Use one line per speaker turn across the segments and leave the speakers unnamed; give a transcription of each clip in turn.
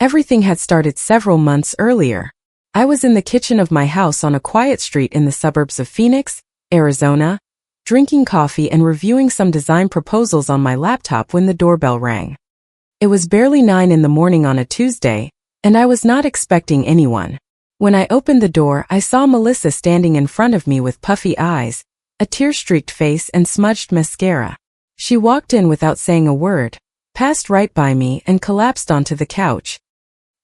Everything had started several months earlier. I was in the kitchen of my house on a quiet street in the suburbs of Phoenix, Arizona, drinking coffee and reviewing some design proposals on my laptop when the doorbell rang. It was barely 9 in the morning on a Tuesday, and I was not expecting anyone. When I opened the door, I saw Melissa standing in front of me with puffy eyes, a tear-streaked face and smudged mascara. She walked in without saying a word, passed right by me and collapsed onto the couch.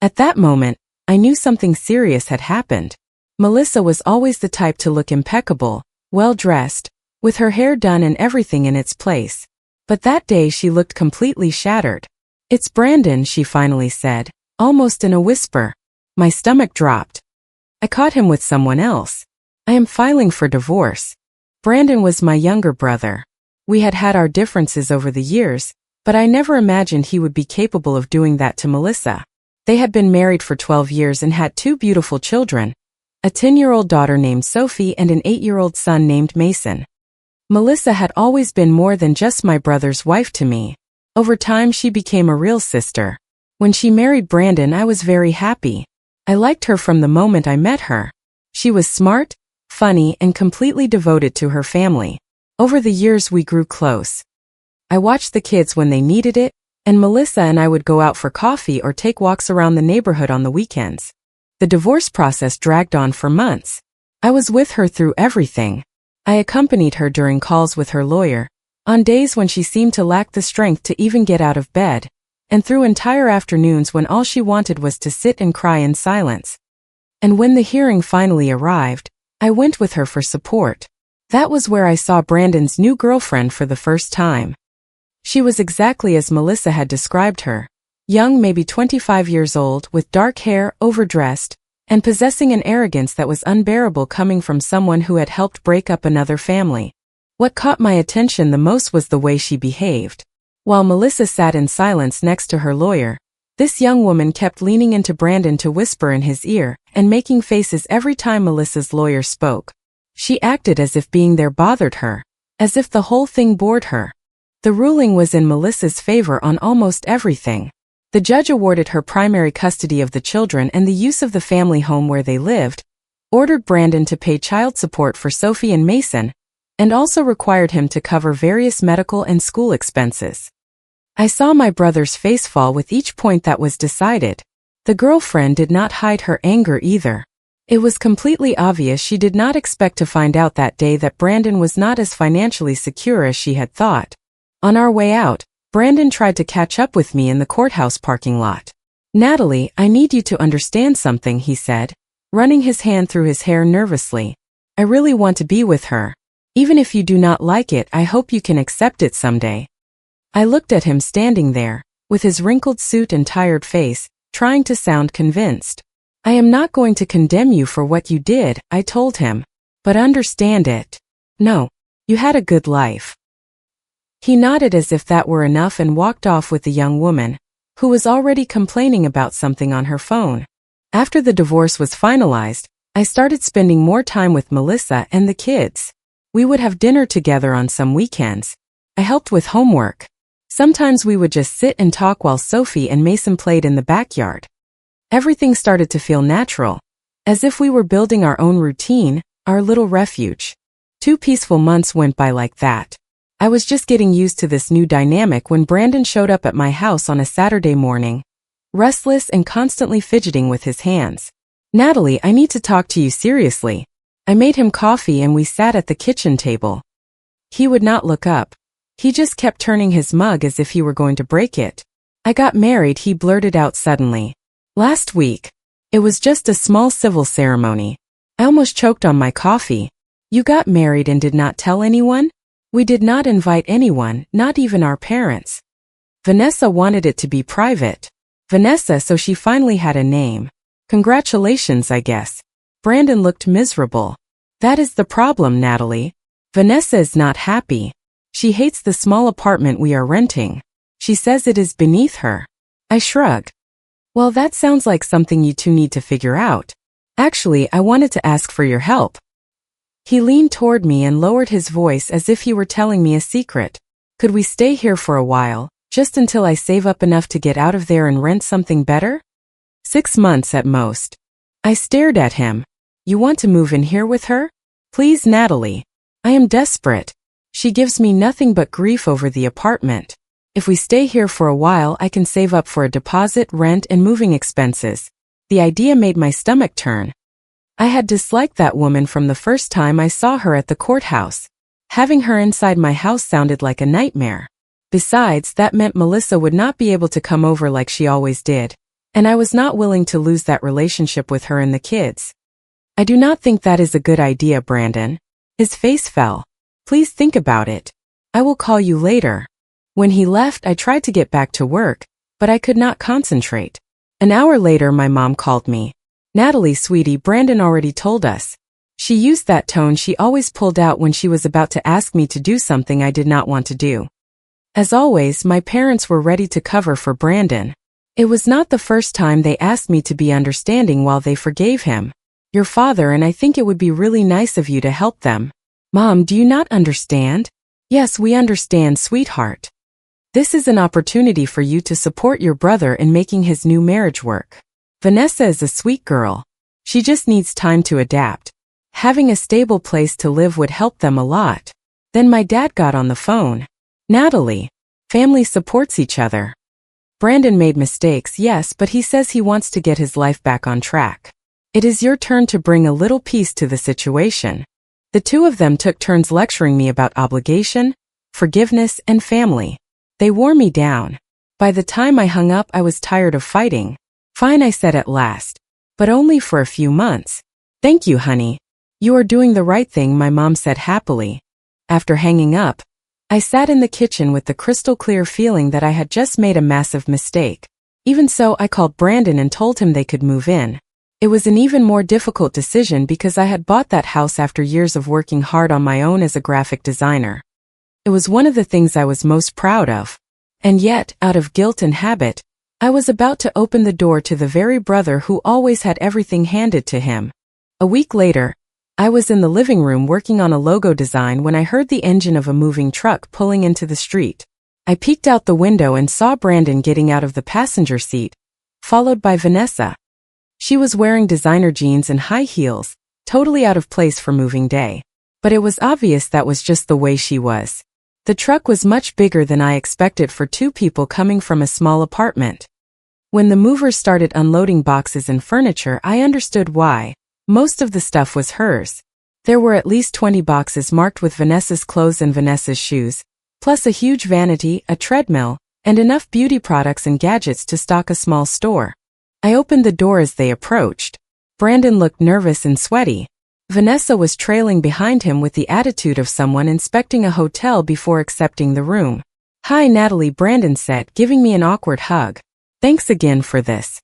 At that moment, I knew something serious had happened. Melissa was always the type to look impeccable, well-dressed, with her hair done and everything in its place. But that day she looked completely shattered. "It's Brandon," she finally said, almost in a whisper. My stomach dropped. I caught him with someone else. I am filing for divorce. Brandon was my younger brother. We had had our differences over the years, but I never imagined he would be capable of doing that to Melissa. They had been married for 12 years and had 2 beautiful children, a 10-year-old daughter named Sophie and an 8-year-old son named Mason. Melissa had always been more than just my brother's wife to me. Over time she became a real sister. When she married Brandon, I was very happy. I liked her from the moment I met her. She was smart, funny, and completely devoted to her family. Over the years we grew close. I watched the kids when they needed it, and Melissa and I would go out for coffee or take walks around the neighborhood on the weekends. The divorce process dragged on for months. I was with her through everything. I accompanied her during calls with her lawyer, on days when she seemed to lack the strength to even get out of bed, and through entire afternoons when all she wanted was to sit and cry in silence. And when the hearing finally arrived, I went with her for support. That was where I saw Brandon's new girlfriend for the first time. She was exactly as Melissa had described her, young, maybe 25 years old, with dark hair, overdressed, and possessing an arrogance that was unbearable coming from someone who had helped break up another family. What caught my attention the most was the way she behaved. While Melissa sat in silence next to her lawyer, this young woman kept leaning into Brandon to whisper in his ear and making faces every time Melissa's lawyer spoke. She acted as if being there bothered her, as if the whole thing bored her. The ruling was in Melissa's favor on almost everything. The judge awarded her primary custody of the children and the use of the family home where they lived, ordered Brandon to pay child support for Sophie and Mason, and also required him to cover various medical and school expenses. I saw my brother's face fall with each point that was decided. The girlfriend did not hide her anger either. It was completely obvious she did not expect to find out that day that Brandon was not as financially secure as she had thought. On our way out, Brandon tried to catch up with me in the courthouse parking lot. "Natalie, I need you to understand something," he said, running his hand through his hair nervously. "I really want to be with her. Even if you do not like it, I hope you can accept it someday." I looked at him standing there, with his wrinkled suit and tired face, trying to sound convinced. "I am not going to condemn you for what you did," I told him. "But understand it. No, you had a good life." He nodded as if that were enough and walked off with the young woman, who was already complaining about something on her phone. After the divorce was finalized, I started spending more time with Melissa and the kids. We would have dinner together on some weekends. I helped with homework. Sometimes we would just sit and talk while Sophie and Mason played in the backyard. Everything started to feel natural, as if we were building our own routine, our little refuge. 2 peaceful months went by like that. I was just getting used to this new dynamic when Brandon showed up at my house on a Saturday morning, restless and constantly fidgeting with his hands. "Natalie, I need to talk to you seriously." I made him coffee and we sat at the kitchen table. He would not look up. He just kept turning his mug as if he were going to break it. "I got married," he blurted out suddenly. "Last week. It was just a small civil ceremony." I almost choked on my coffee. "You got married and did not tell anyone?" "We did not invite anyone, not even our parents. Vanessa wanted it to be private." Vanessa, so she finally had a name. "Congratulations, I guess." Brandon looked miserable. "That is the problem, Natalie. Vanessa is not happy. She hates the small apartment we are renting. She says it is beneath her." I shrugged. "Well, that sounds like something you two need to figure out. Actually, I wanted to ask for your help." He leaned toward me and lowered his voice as if he were telling me a secret. "Could we stay here for a while, just until I save up enough to get out of there and rent something better?" 6 months at most. I stared at him. You want to move in here with her? Please, Natalie. I am desperate. She gives me nothing but grief over the apartment. If we stay here for a while, I can save up for a deposit, rent, and moving expenses. The idea made my stomach turn. I had disliked that woman from the first time I saw her at the courthouse. Having her inside my house sounded like a nightmare. Besides, that meant Melissa would not be able to come over like she always did, and I was not willing to lose that relationship with her and the kids. I do not think that is a good idea, Brandon. His face fell. Please think about it. I will call you later. When he left, I tried to get back to work, but I could not concentrate. An hour later, my mom called me. Natalie, sweetie, Brandon already told us. She used that tone she always pulled out when she was about to ask me to do something I did not want to do. As always, my parents were ready to cover for Brandon. It was not the first time they asked me to be understanding while they forgave him. Your father and I think it would be really nice of you to help them. Mom, do you not understand? Yes, we understand, sweetheart. This is an opportunity for you to support your brother in making his new marriage work. Vanessa is a sweet girl. She just needs time to adapt. Having a stable place to live would help them a lot. Then my dad got on the phone. Natalie, family supports each other. Brandon made mistakes, yes, but he says he wants to get his life back on track. It is your turn to bring a little peace to the situation. The two of them took turns lecturing me about obligation, forgiveness, and family. They wore me down. By the time I hung up, I was tired of fighting. Fine, I said at last. But only for a few months. Thank you, honey. You are doing the right thing, my mom said happily. After hanging up, I sat in the kitchen with the crystal clear feeling that I had just made a massive mistake. Even so, I called Brandon and told him they could move in. It was an even more difficult decision because I had bought that house after years of working hard on my own as a graphic designer. It was one of the things I was most proud of. And yet, out of guilt and habit, I was about to open the door to the very brother who always had everything handed to him. A week later, I was in the living room working on a logo design when I heard the engine of a moving truck pulling into the street. I peeked out the window and saw Brandon getting out of the passenger seat, followed by Vanessa. She was wearing designer jeans and high heels, totally out of place for moving day. But it was obvious that was just the way she was. The truck was much bigger than I expected for two people coming from a small apartment. When the movers started unloading boxes and furniture, I understood why. Most of the stuff was hers. There were at least 20 boxes marked with Vanessa's clothes and Vanessa's shoes, plus a huge vanity, a treadmill, and enough beauty products and gadgets to stock a small store. I opened the door as they approached. Brandon looked nervous and sweaty. Vanessa was trailing behind him with the attitude of someone inspecting a hotel before accepting the room. Hi, Natalie, Brandon said, giving me an awkward hug. Thanks again for this.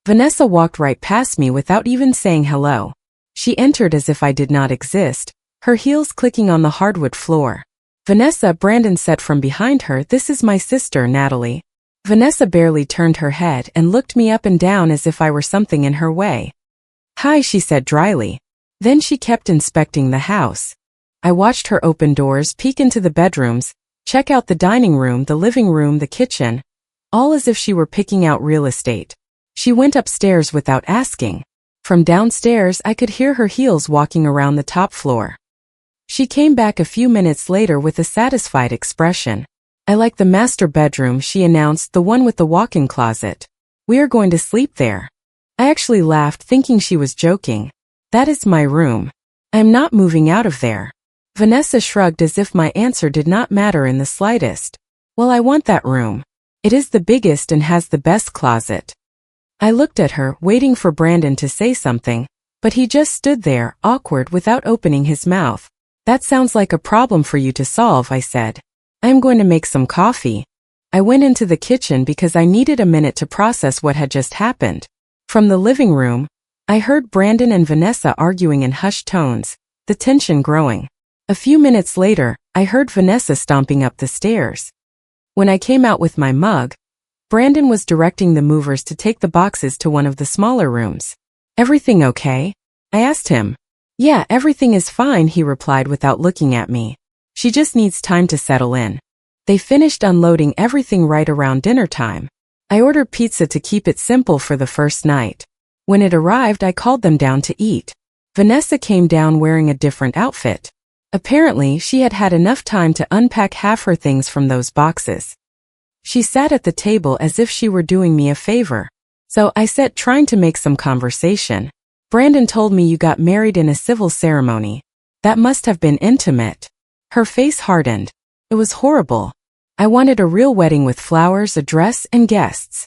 Vanessa walked right past me without even saying hello. She entered as if I did not exist, her heels clicking on the hardwood floor. Vanessa, Brandon said from behind her, this is my sister, Natalie. Vanessa barely turned her head and looked me up and down as if I were something in her way. Hi, she said dryly. Then she kept inspecting the house. I watched her open doors, peek into the bedrooms, check out the dining room, the living room, the kitchen, all as if she were picking out real estate. She went upstairs without asking. From downstairs, I could hear her heels walking around the top floor. She came back a few minutes later with a satisfied expression. I like the master bedroom, she announced, the one with the walk-in closet. We are going to sleep there. I actually laughed, thinking she was joking. That is my room. I am not moving out of there. Vanessa shrugged as if my answer did not matter in the slightest. Well, I want that room. It is the biggest and has the best closet. I looked at her, waiting for Brandon to say something, but he just stood there, awkward, without opening his mouth. That sounds like a problem for you to solve, I said. I am going to make some coffee. I went into the kitchen because I needed a minute to process what had just happened. From the living room, I heard Brandon and Vanessa arguing in hushed tones, the tension growing. A few minutes later, I heard Vanessa stomping up the stairs. When I came out with my mug, Brandon was directing the movers to take the boxes to one of the smaller rooms. Everything okay? I asked him. Yeah, everything is fine, he replied without looking at me. She just needs time to settle in. They finished unloading everything right around dinner time. I ordered pizza to keep it simple for the first night. When it arrived, I called them down to eat. Vanessa came down wearing a different outfit. Apparently, she had had enough time to unpack half her things from those boxes. She sat at the table as if she were doing me a favor. So I said, trying to make some conversation, "Brandon told me you got married in a civil ceremony. That must have been intimate." Her face hardened. It was horrible. I wanted a real wedding with flowers, a dress, and guests.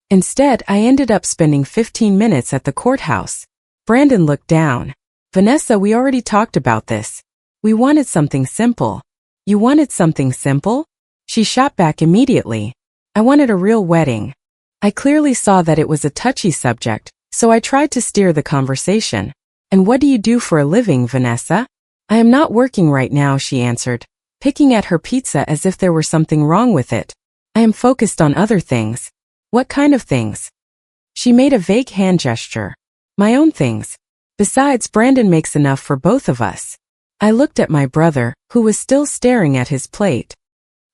Instead, I ended up spending 15 minutes at the courthouse. Brandon looked down. "Vanessa, we already talked about this. We wanted something simple." "You wanted something simple?" She shot back immediately. "I wanted a real wedding." I clearly saw that it was a touchy subject, so I tried to steer the conversation. "And what do you do for a living, Vanessa?" "I am not working right now," she answered, picking at her pizza as if there were something wrong with it. "I am focused on other things." "What kind of things?" She made a vague hand gesture. "My own things. Besides, Brandon makes enough for both of us." I looked at my brother, who was still staring at his plate.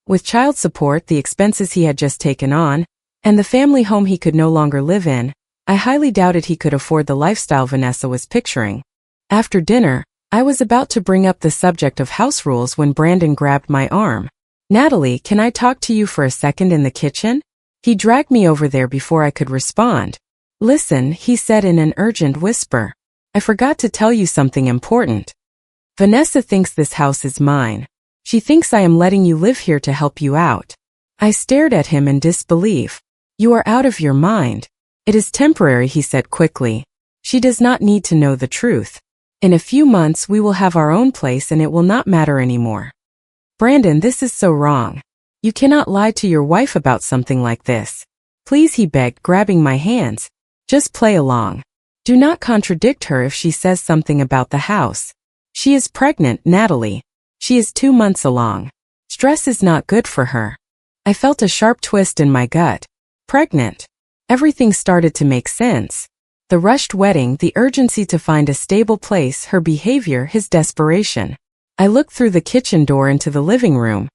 With child support, the expenses he had just taken on, and the family home he could no longer live in, I highly doubted he could afford the lifestyle Vanessa was picturing. After dinner, I was about to bring up the subject of house rules when Brandon grabbed my arm. "Natalie, can I talk to you for a second in the kitchen?" He dragged me over there before I could respond. "Listen," he said in an urgent whisper. "I forgot to tell you something important. Vanessa thinks this house is mine. She thinks I am letting you live here to help you out." I stared at him in disbelief. "You are out of your mind." "It is temporary," he said quickly. "She does not need to know the truth. In a few months we will have our own place and it will not matter anymore." "Brandon, this is so wrong. You cannot lie to your wife about something like this. Please," he begged, grabbing my hands. "Just play along. Do not contradict her if she says something about the house. She is pregnant, Natalie. She is 2 months along. Stress is not good for her." I felt a sharp twist in my gut. Pregnant. Everything started to make sense. The rushed wedding, the urgency to find a stable place, her behavior, his desperation. I looked through the kitchen door into the living room.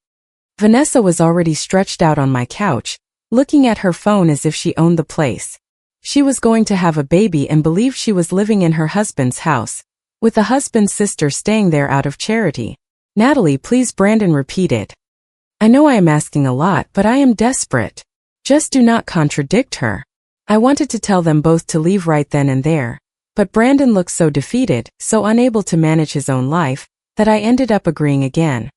Vanessa was already stretched out on my couch, looking at her phone as if she owned the place. She was going to have a baby and believed she was living in her husband's house, with the husband's sister staying there out of charity. "Natalie, please," Brandon repeated. "I know I am asking a lot, but I am desperate. Just do not contradict her." I wanted to tell them both to leave right then and there, but Brandon looked so defeated, so unable to manage his own life, that I ended up agreeing again.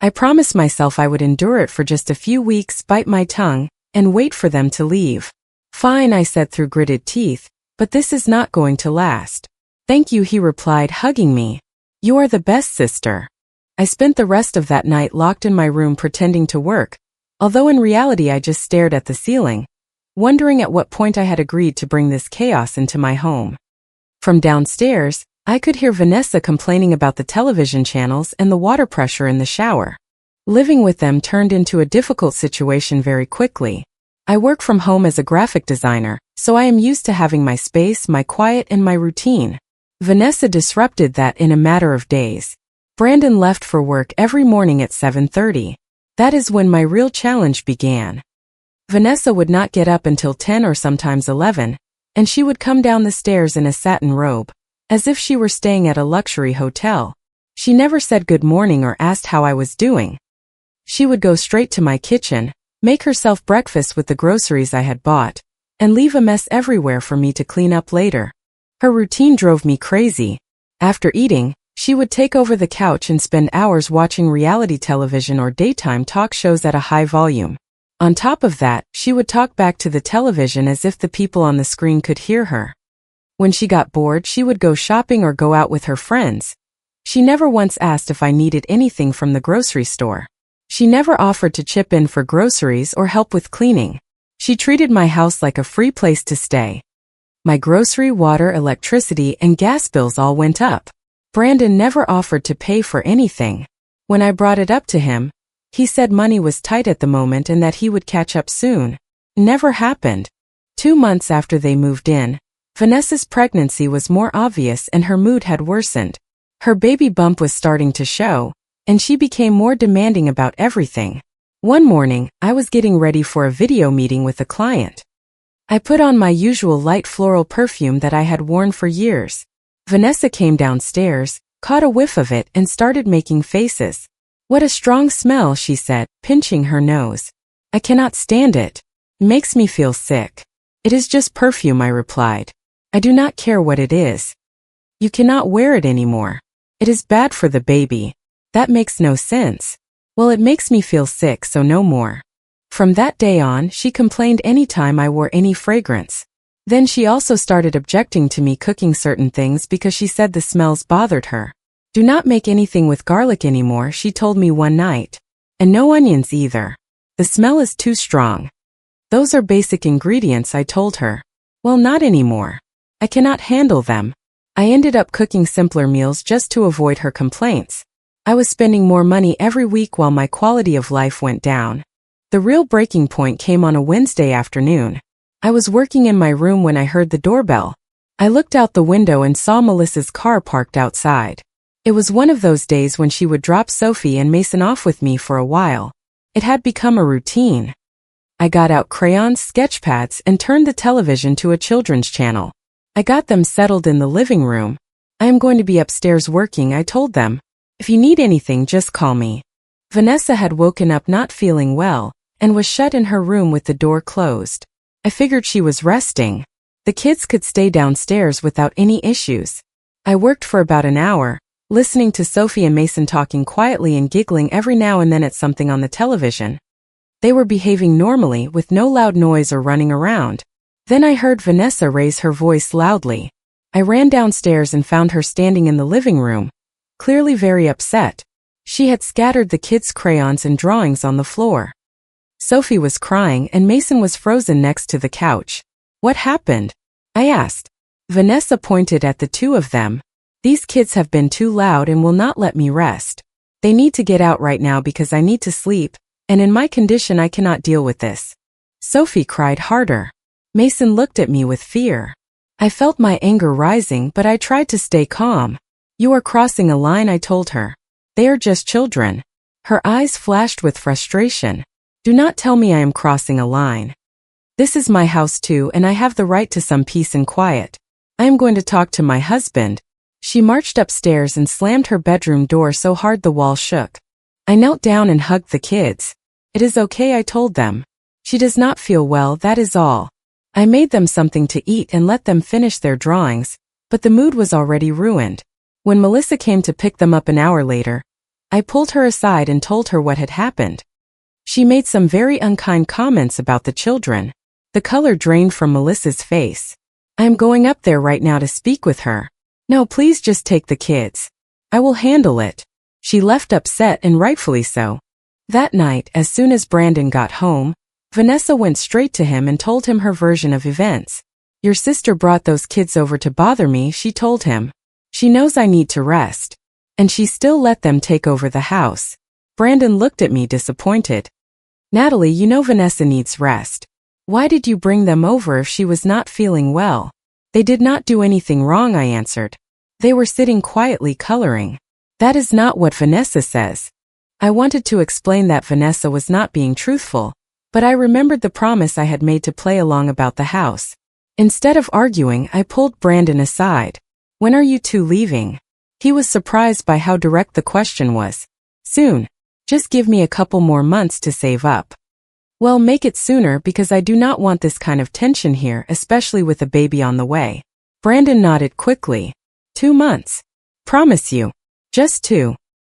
I promised myself I would endure it for just a few weeks, bite my tongue, and wait for them to leave. "Fine," I said through gritted teeth, "but this is not going to last." "Thank you," he replied, hugging me. "You are the best sister." I spent the rest of that night locked in my room pretending to work, although in reality I just stared at the ceiling, wondering at what point I had agreed to bring this chaos into my home. From downstairs, I could hear Vanessa complaining about the television channels and the water pressure in the shower. Living with them turned into a difficult situation very quickly. I work from home as a graphic designer, so I am used to having my space, my quiet, and my routine. Vanessa disrupted that in a matter of days. Brandon left for work every morning at 7:30. That is when my real challenge began. Vanessa would not get up until 10 or sometimes 11, and she would come down the stairs in a satin robe, as if she were staying at a luxury hotel. She never said good morning or asked how I was doing. She would go straight to my kitchen, make herself breakfast with the groceries I had bought, and leave a mess everywhere for me to clean up later. Her routine drove me crazy. After eating, she would take over the couch and spend hours watching reality television or daytime talk shows at a high volume. On top of that, she would talk back to the television as if the people on the screen could hear her. When she got bored, she would go shopping or go out with her friends. She never once asked if I needed anything from the grocery store. She never offered to chip in for groceries or help with cleaning. She treated my house like a free place to stay. My grocery, water, electricity, and gas bills all went up. Brandon never offered to pay for anything. When I brought it up to him, he said money was tight at the moment and that he would catch up soon. Never happened. 2 months after they moved in, Vanessa's pregnancy was more obvious and her mood had worsened. Her baby bump was starting to show, and she became more demanding about everything. One morning, I was getting ready for a video meeting with a client. I put on my usual light floral perfume that I had worn for years. Vanessa came downstairs, caught a whiff of it, and started making faces. "What a strong smell," she said, pinching her nose. "I cannot stand it. It makes me feel sick." "It is just perfume," I replied. "I do not care what it is. You cannot wear it anymore. It is bad for the baby." "That makes no sense." "Well, it makes me feel sick, so no more." From that day on, she complained any time I wore any fragrance. Then she also started objecting to me cooking certain things because she said the smells bothered her. "Do not make anything with garlic anymore," she told me one night. "And no onions either. The smell is too strong." "Those are basic ingredients," I told her. "Well, not anymore. I cannot handle them." I ended up cooking simpler meals just to avoid her complaints. I was spending more money every week while my quality of life went down. The real breaking point came on a Wednesday afternoon. I was working in my room when I heard the doorbell. I looked out the window and saw Melissa's car parked outside. It was one of those days when she would drop Sophie and Mason off with me for a while. It had become a routine. I got out crayons, sketch pads, and turned the television to a children's channel. I got them settled in the living room. "I am going to be upstairs working," I told them. "If you need anything, just call me." Vanessa had woken up not feeling well, and was shut in her room with the door closed. I figured she was resting. The kids could stay downstairs without any issues. I worked for about an hour, listening to Sophie and Mason talking quietly and giggling every now and then at something on the television. They were behaving normally with no loud noise or running around. Then I heard Vanessa raise her voice loudly. I ran downstairs and found her standing in the living room, clearly very upset. She had scattered the kids' crayons and drawings on the floor. Sophie was crying and Mason was frozen next to the couch. "What happened?" I asked. Vanessa pointed at the two of them. "These kids have been too loud and will not let me rest. They need to get out right now because I need to sleep, and in my condition I cannot deal with this." Sophie cried harder. Mason looked at me with fear. I felt my anger rising, but I tried to stay calm. "You are crossing a line," I told her. "They are just children." Her eyes flashed with frustration. "Do not tell me I am crossing a line. This is my house too, and I have the right to some peace and quiet. I am going to talk to my husband." She marched upstairs and slammed her bedroom door so hard the wall shook. I knelt down and hugged the kids. "It is okay," I told them. "She does not feel well, that is all." I made them something to eat and let them finish their drawings, but the mood was already ruined. When Melissa came to pick them up an hour later, I pulled her aside and told her what had happened. She made some very unkind comments about the children. The color drained from Melissa's face. "I am going up there right now to speak with her." "No, please just take the kids. I will handle it." She left upset, and rightfully so. That night, as soon as Brandon got home, Vanessa went straight to him and told him her version of events. "Your sister brought those kids over to bother me," she told him. "She knows I need to rest. And she still let them take over the house." Brandon looked at me disappointed. "Natalie, you know Vanessa needs rest. Why did you bring them over if she was not feeling well?" "They did not do anything wrong," I answered. "They were sitting quietly coloring." "That is not what Vanessa says." I wanted to explain that Vanessa was not being truthful, but I remembered the promise I had made to play along about the house. Instead of arguing, I pulled Brandon aside. "When are you two leaving?" He was surprised by how direct the question was. "Soon. Just give me a couple more months to save up." "Well, make it sooner because I do not want this kind of tension here, especially with a baby on the way." Brandon nodded quickly. 2 months. "Promise you." "Just 2.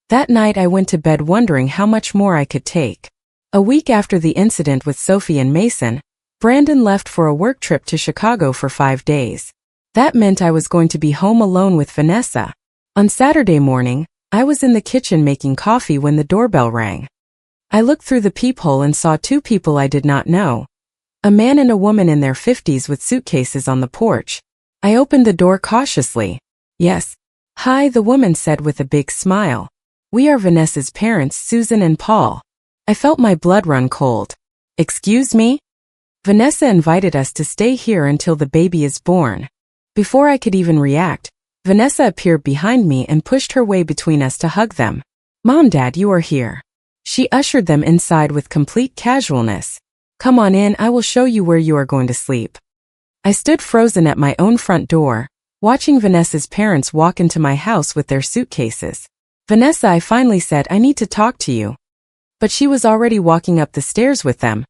That night I went to bed wondering how much more I could take. A week after the incident with Sophie and Mason, Brandon left for a work trip to Chicago for 5 days. That meant I was going to be home alone with Vanessa. On Saturday morning, I was in the kitchen making coffee when the doorbell rang. I looked through the peephole and saw 2 people I did not know. A man and a woman in their 50s with suitcases on the porch. I opened the door cautiously. "Yes." "Hi," the woman said with a big smile. "We are Vanessa's parents, Susan and Paul." I felt my blood run cold. "Excuse me?" "Vanessa invited us to stay here until the baby is born." Before I could even react, Vanessa appeared behind me and pushed her way between us to hug them. "Mom, Dad, you are here." She ushered them inside with complete casualness. "Come on in, I will show you where you are going to sleep." I stood frozen at my own front door, watching Vanessa's parents walk into my house with their suitcases. "Vanessa," I finally said, "I need to talk to you." But she was already walking up the stairs with them,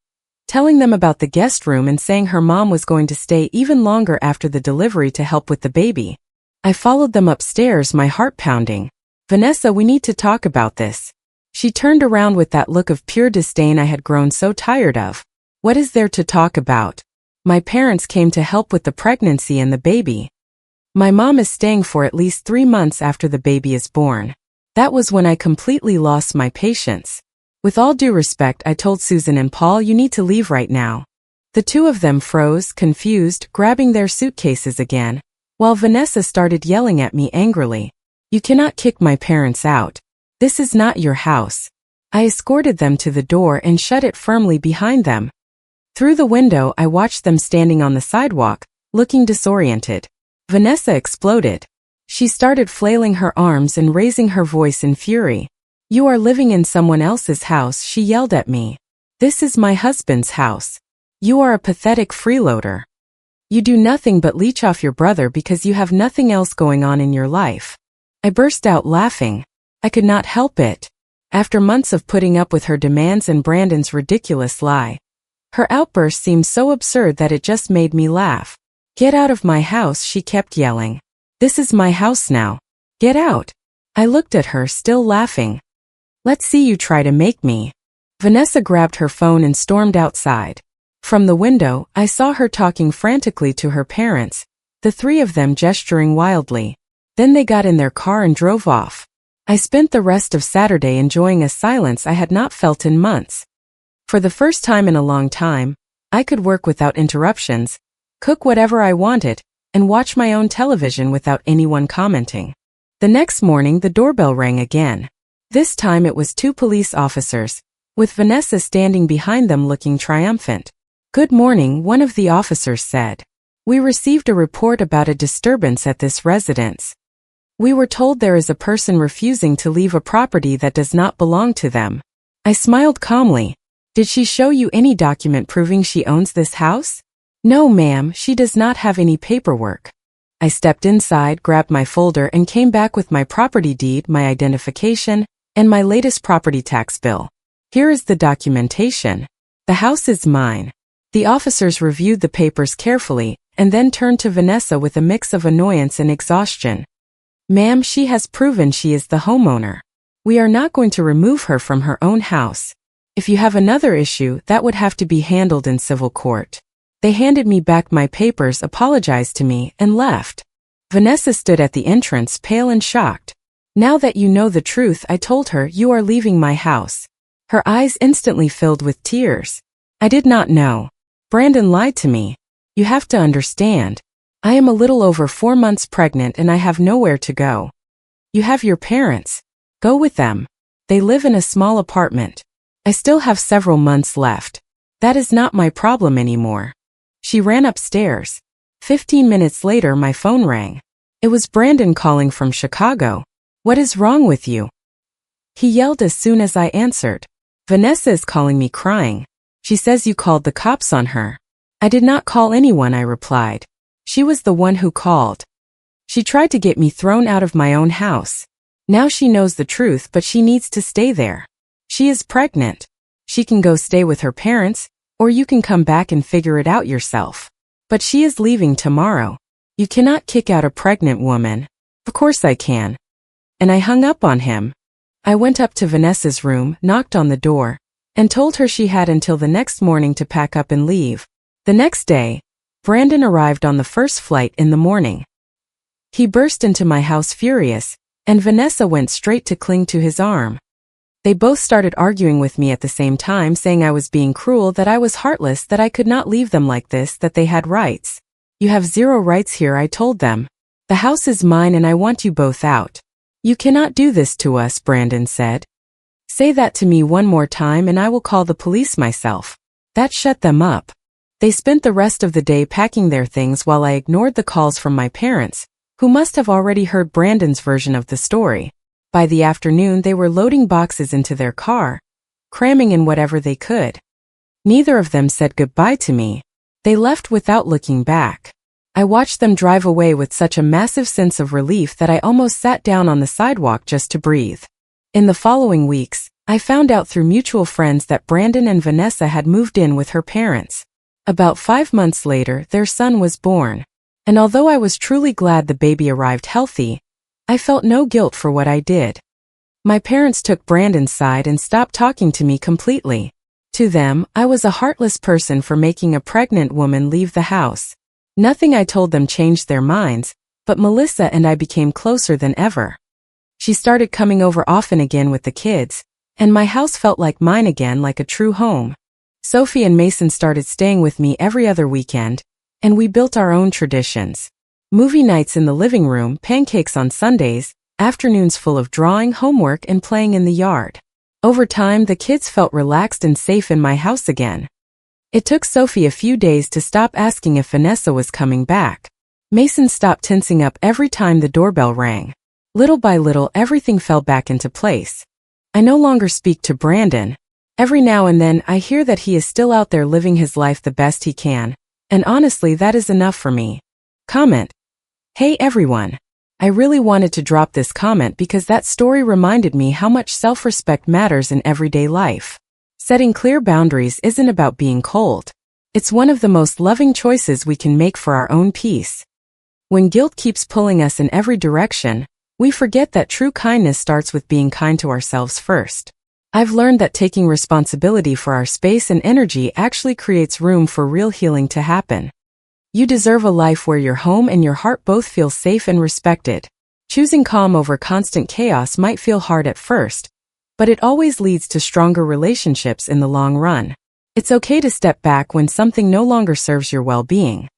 telling them about the guest room and saying her mom was going to stay even longer after the delivery to help with the baby. I followed them upstairs, my heart pounding. "Vanessa, we need to talk about this." She turned around with that look of pure disdain I had grown so tired of. "What is there to talk about? My parents came to help with the pregnancy and the baby. My mom is staying for at least 3 months after the baby is born." That was when I completely lost my patience. With all due respect, I told Susan and Paul, "You need to leave right now." The two of them froze, confused, grabbing their suitcases again, while Vanessa started yelling at me angrily. "You cannot kick my parents out. This is not your house." I escorted them to the door and shut it firmly behind them. Through the window, I watched them standing on the sidewalk, looking disoriented. Vanessa exploded. She started flailing her arms and raising her voice in fury. "You are living in someone else's house," she yelled at me. "This is my husband's house. You are a pathetic freeloader. You do nothing but leech off your brother because you have nothing else going on in your life." I burst out laughing. I could not help it. After months of putting up with her demands and Brandon's ridiculous lie, her outburst seemed so absurd that it just made me laugh. "Get out of my house," she kept yelling. "This is my house now. Get out." I looked at her, still laughing. "Let's see you try to make me." Vanessa grabbed her phone and stormed outside. From the window, I saw her talking frantically to her parents, the three of them gesturing wildly. Then they got in their car and drove off. I spent the rest of Saturday enjoying a silence I had not felt in months. For the first time in a long time, I could work without interruptions, cook whatever I wanted, and watch my own television without anyone commenting. The next morning, the doorbell rang again. This time it was 2 police officers, with Vanessa standing behind them looking triumphant. "Good morning," one of the officers said. "We received a report about a disturbance at this residence. We were told there is a person refusing to leave a property that does not belong to them." I smiled calmly. "Did she show you any document proving she owns this house?" "No, ma'am, she does not have any paperwork." I stepped inside, grabbed my folder, and came back with my property deed, my identification, and my latest property tax bill. "Here is the documentation. The house is mine." The officers reviewed the papers carefully, and then turned to Vanessa with a mix of annoyance and exhaustion. "Ma'am, she has proven she is the homeowner. We are not going to remove her from her own house. If you have another issue, that would have to be handled in civil court." They handed me back my papers, apologized to me, and left. Vanessa stood at the entrance, pale and shocked. "Now that you know the truth," I told her, "you are leaving my house." Her eyes instantly filled with tears. "I did not know. Brandon lied to me. You have to understand. I am a little over 4 months pregnant and I have nowhere to go. You have your parents. Go with them. They live in a small apartment. I still have several months left. That is not my problem anymore." She ran upstairs. 15 minutes later, my phone rang. It was Brandon calling from Chicago. "What is wrong with you?" he yelled as soon as I answered. "Vanessa is calling me crying. She says you called the cops on her." "I did not call anyone," I replied. "She was the one who called. She tried to get me thrown out of my own house. Now she knows the truth, but she needs to stay there. She is pregnant. She can go stay with her parents, or you can come back and figure it out yourself. But she is leaving tomorrow. You cannot kick out a pregnant woman." "Of course I can." And I hung up on him. I went up to Vanessa's room, knocked on the door, and told her she had until the next morning to pack up and leave. The next day, Brandon arrived on the first flight in the morning. He burst into my house furious, and Vanessa went straight to cling to his arm. They both started arguing with me at the same time, saying I was being cruel, that I was heartless, that I could not leave them like this, that they had rights. "You have 0 rights here," I told them. "The house is mine and I want you both out." "You cannot do this to us," Brandon said. "Say that to me one more time and I will call the police myself." That shut them up. They spent the rest of the day packing their things while I ignored the calls from my parents, who must have already heard Brandon's version of the story. By the afternoon, they were loading boxes into their car, cramming in whatever they could. Neither of them said goodbye to me. They left without looking back. I watched them drive away with such a massive sense of relief that I almost sat down on the sidewalk just to breathe. In the following weeks, I found out through mutual friends that Brandon and Vanessa had moved in with her parents. About 5 months later, their son was born. And although I was truly glad the baby arrived healthy, I felt no guilt for what I did. My parents took Brandon's side and stopped talking to me completely. To them, I was a heartless person for making a pregnant woman leave the house. Nothing I told them changed their minds, but Melissa and I became closer than ever. She started coming over often again with the kids, and my house felt like mine again, like a true home. Sophie and Mason started staying with me every other weekend, and we built our own traditions. Movie nights in the living room, pancakes on Sundays, afternoons full of drawing, homework, and playing in the yard. Over time, the kids felt relaxed and safe in my house again. It took Sophie a few days to stop asking if Vanessa was coming back. Mason stopped tensing up every time the doorbell rang. Little by little, everything fell back into place. I no longer speak to Brandon. Every now and then, I hear that he is still out there living his life the best he can, and honestly, that is enough for me. Comment. Hey everyone. I really wanted to drop this comment because that story reminded me how much self-respect matters in everyday life. Setting clear boundaries isn't about being cold. It's one of the most loving choices we can make for our own peace. When guilt keeps pulling us in every direction, we forget that true kindness starts with being kind to ourselves first. I've learned that taking responsibility for our space and energy actually creates room for real healing to happen. You deserve a life where your home and your heart both feel safe and respected. Choosing calm over constant chaos might feel hard at first, but it always leads to stronger relationships in the long run. It's okay to step back when something no longer serves your well-being.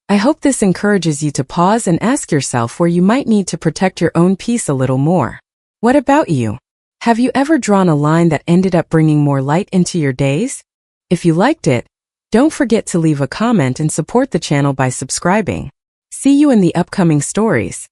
I hope this encourages you to pause and ask yourself where you might need to protect your own peace a little more. What about you? Have you ever drawn a line that ended up bringing more light into your days? If you liked it, don't forget to leave a comment and support the channel by subscribing. See you in the upcoming stories.